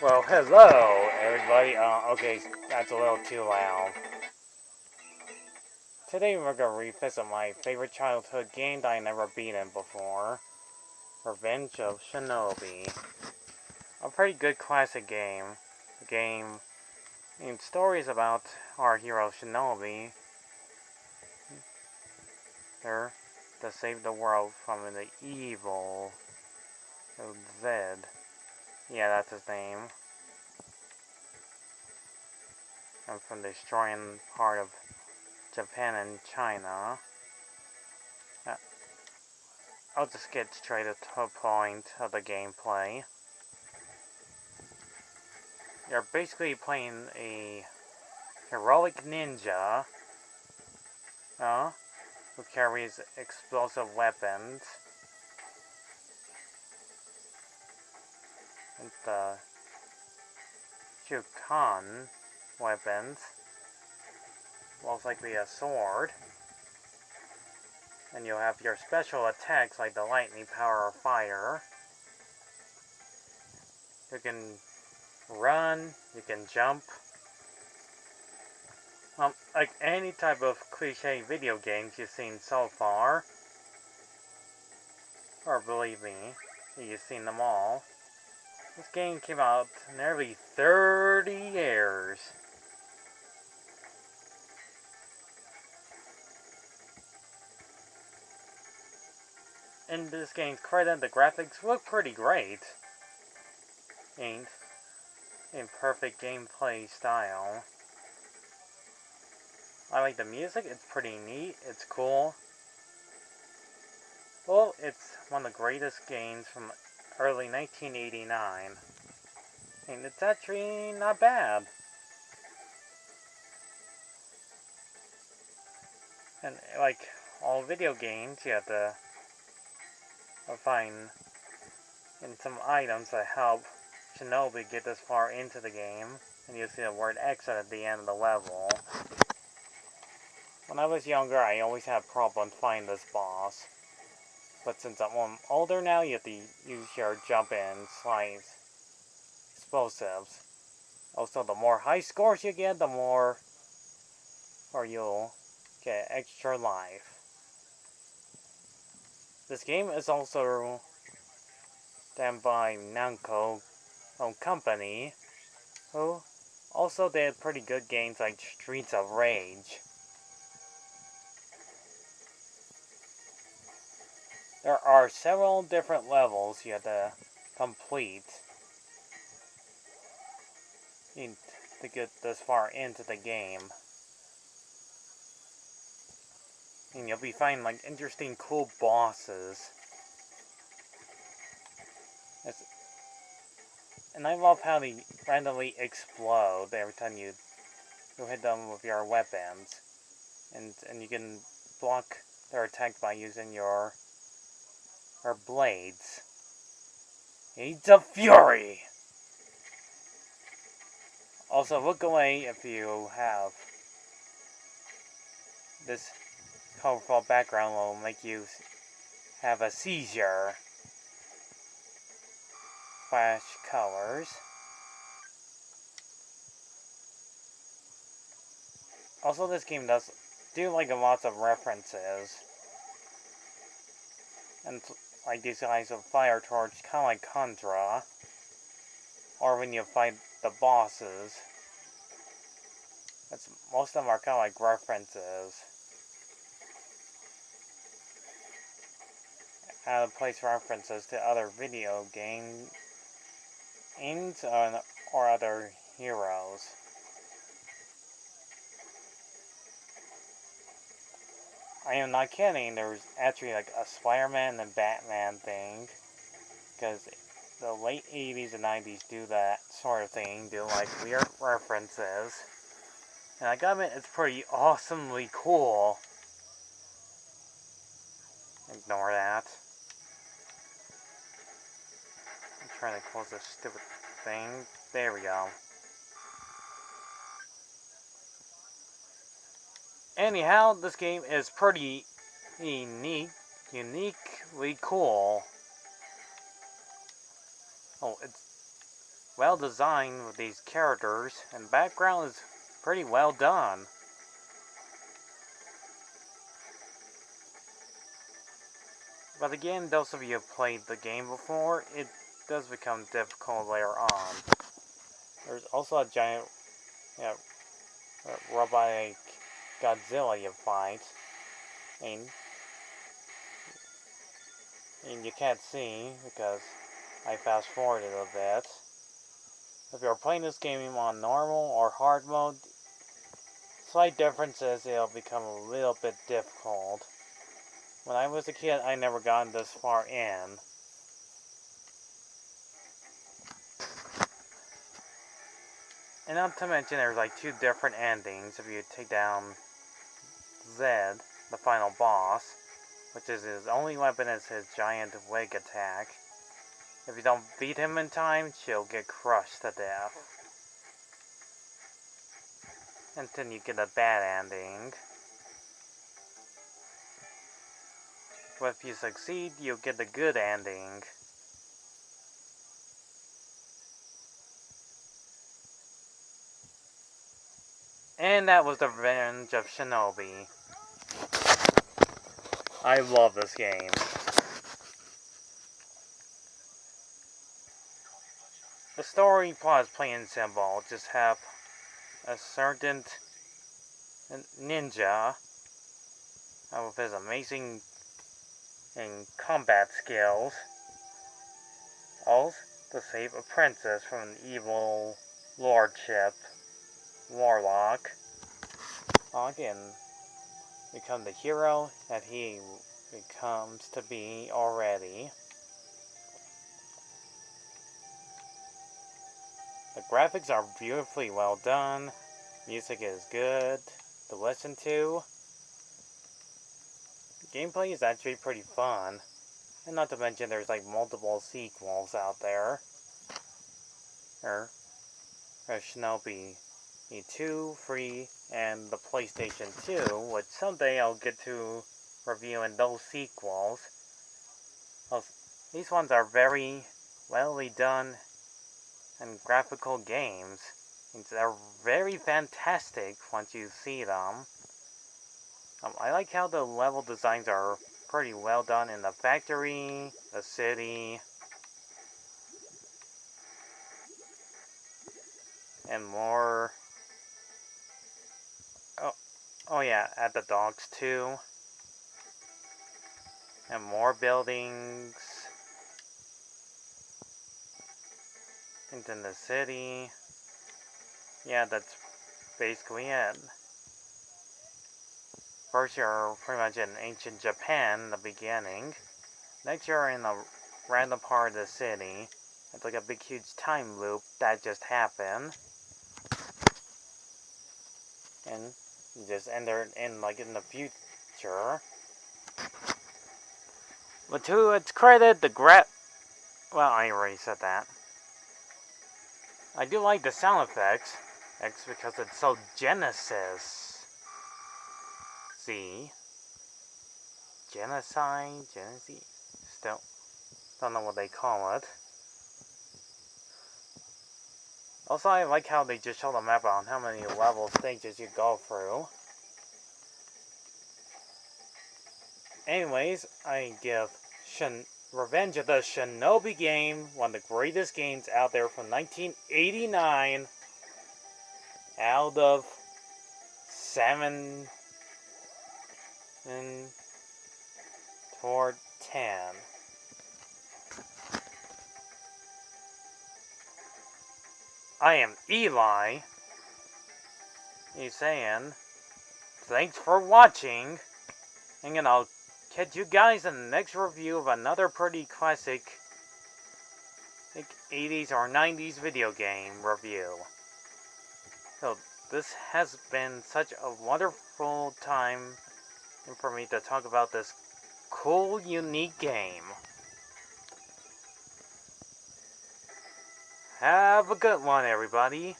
Well, hello, everybody. Okay, that's a little too loud. Today we're gonna revisit my favorite childhood game that I never beaten before, Revenge of Shinobi. A pretty good classic game. The game in stories about our hero Shinobi. There to save the world from the evil Zed. Yeah, that's his name. And from destroying part of Japan and China. Uh, I'll just get straight to the point of the gameplay. You're basically playing a heroic ninja who carries explosive weapons and the Shukan weapons, most likely a sword. And you'll have your special attacks like the lightning power of fire. You can run, you can jump. Like any type of cliche video games you've seen so far, or believe me, you've seen them all. This game came out nearly 30 years. In this game's credit, the graphics look pretty great. Ain't in perfect gameplay style. I like the music, it's pretty neat, it's cool. Well, it's one of the greatest games from early 1989. And it's actually not bad. And like all video games, you have to find some items that help Shinobi get this far into the game. And you'll see the word exit at the end of the level. When I was younger, I always had problems finding this boss. But since I'm older now, you have to use your jump in, slice, explosives. Also, the more high scores you get, the more, or you'll get extra life. This game is also done by Namco company, who also did pretty good games like Streets of Rage. There are several different levels you have to complete to get this far into the game. And you'll be finding like interesting, cool bosses. And I love how they randomly explode every time you hit them with your weapons. And you can block their attack by using your blades. He's a fury! Also, look away if you have this colorful background will make you have a seizure. Flash colors. Also, this game does do like lots of references. And like these guys with fire torch, kind of like Contra. Or when you fight the bosses. Most of them are kind of like references. Out of place references to other video games or other heroes. I am not kidding, there's actually like a Spider-Man and Batman thing. Because the late 80s and 90s do that sort of thing, do like weird references. And I gotta admit, it's pretty awesomely cool. Ignore that. I'm trying to close this stupid thing. There we go. Anyhow, this game is pretty uniquely cool. Oh, it's well designed with these characters, and background is pretty well done. But again, those of you who have played the game before, it does become difficult later on. There's also a giant, robotic Godzilla you fight, and you can't see because I fast forwarded a bit. If you're playing this game on normal or hard mode, slight differences, it'll become a little bit difficult. When I was a kid, I never got this far in. And not to mention, there's like 2 different endings if you take down Zed, the final boss, which is his only weapon is his giant wig attack. If you don't beat him in time, she'll get crushed to death. And then you get a bad ending. But if you succeed, you'll get the good ending. And that was the Revenge of Shinobi. I love this game. The story plot is plain and simple. Just have a certain ninja with his amazing combat skills, all to save a princess from an evil lordship warlock, and become the hero that he becomes to be already. The graphics are beautifully well done, music is good to listen to, gameplay is actually pretty fun, and not to mention there's like multiple sequels out there. There's Shinobi 2, 3, and the PlayStation 2, which someday I'll get to reviewing those sequels. These ones are very well done and graphical games. They're very fantastic once you see them. I like how the level designs are pretty well done in the factory, the city, and more. Oh yeah, at the docks too. And more buildings. And then the city. Yeah, that's basically it. First you're pretty much in ancient Japan in the beginning. Next you're in a random part of the city. It's like a big huge time loop that just happened. And you just enter in like in the future. But to its credit, well, I already said that. I do like the sound effects. Because it's so Genesis. See? Genocide? Genesis? Still don't know what they call it. Also, I like how they just show the map on how many level stages you go through. Anyways, I give Revenge of the Shinobi game, one of the greatest games out there from 1989, out of 7 toward 10. I am Eli. He's saying, thanks for watching, and I'll catch you guys in the next review of another pretty classic 80s or 90s video game review. So this has been such a wonderful time for me to talk about this cool, unique game. Have a good one, everybody.